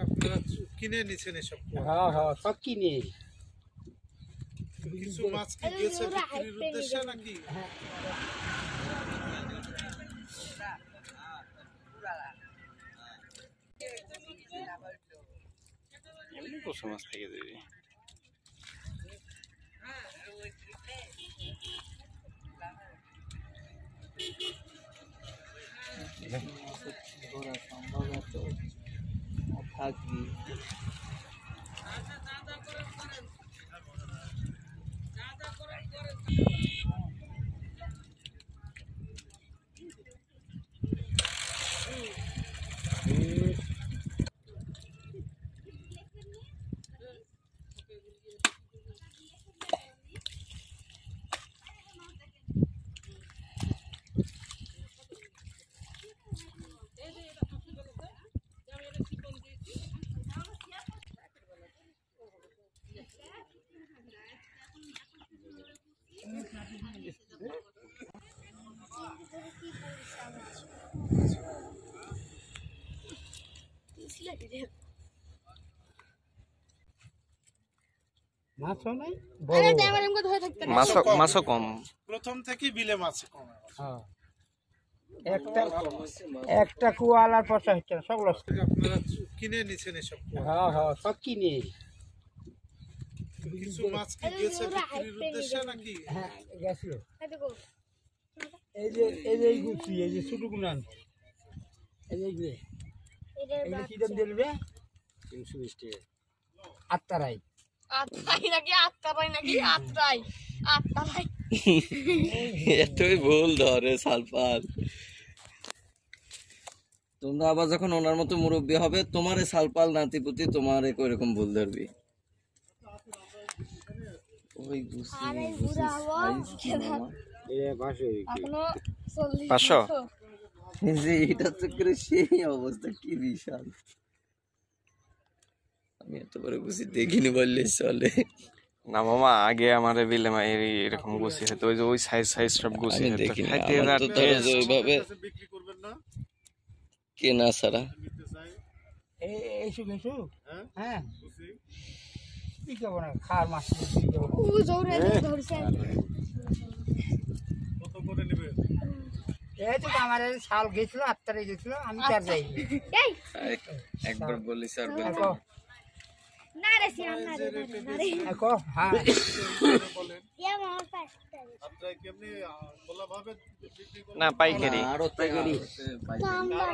আপনারা কিনে নিছেন এসব? হ্যাঁ হ্যাঁ সব কিনে। কিছু মাছ কি গেছে বিক্রির উদ্দেশ্যে নাকি? এমনি পশু মাছ থেকে দেবে। সম্ভবত থাকবি। মাছও কম। প্রথম থেকে বিলে মাছ কম। একটা কুয়ালার 85 টাকা সব লস। আপনারা কিনে নিছেন এসব? হ্যাঁ হ্যাঁ সব কিনে। কিছু মাছ কি গেছে বিক্রির উদ্দেশ্যে নাকি? হ্যাঁ গেছিল। এই যে গুছি এই যে ছোট গুনান এই যে এগুলো কি দাম দিলবে? 320 টাকা। আত্তারাই এতই ভুল ধরে সালপাল। তোমরা আবার যখন ওনার মতো মুরব্বী হবে তোমারে সালপাল নাতিপুতি তোমারে এরকম ভুল ধরবি। ওই গুছি 500 এটা তো করে সেই অবস্থা কি বিশাল। আমি এত বড় গুছি দেখিনি বললে চলে না মামা, আগে আমার বিলে এরকম গুছি হতো, ওই যে ওই সাইজ সব গুছি হতো। খাইতে ওইভাবে বিক্রি করবেন না কেনা ছাড়া এইসব হ্যাঁ বুঝি কি করবো না খাওয়ার মাছ কত করে নেবে? এই তো আমার শাল গেছিল আত্মারে গেছিল আমি তার যাই একবার বলি স্যার বলতে না রে সিয়াম না রে দেখো হ্যাঁ বলেন আপনারা কেমনি খোলা ভাবে বিক্রি করেন? না পাইকারি। আরো পাইকারি তো আমরা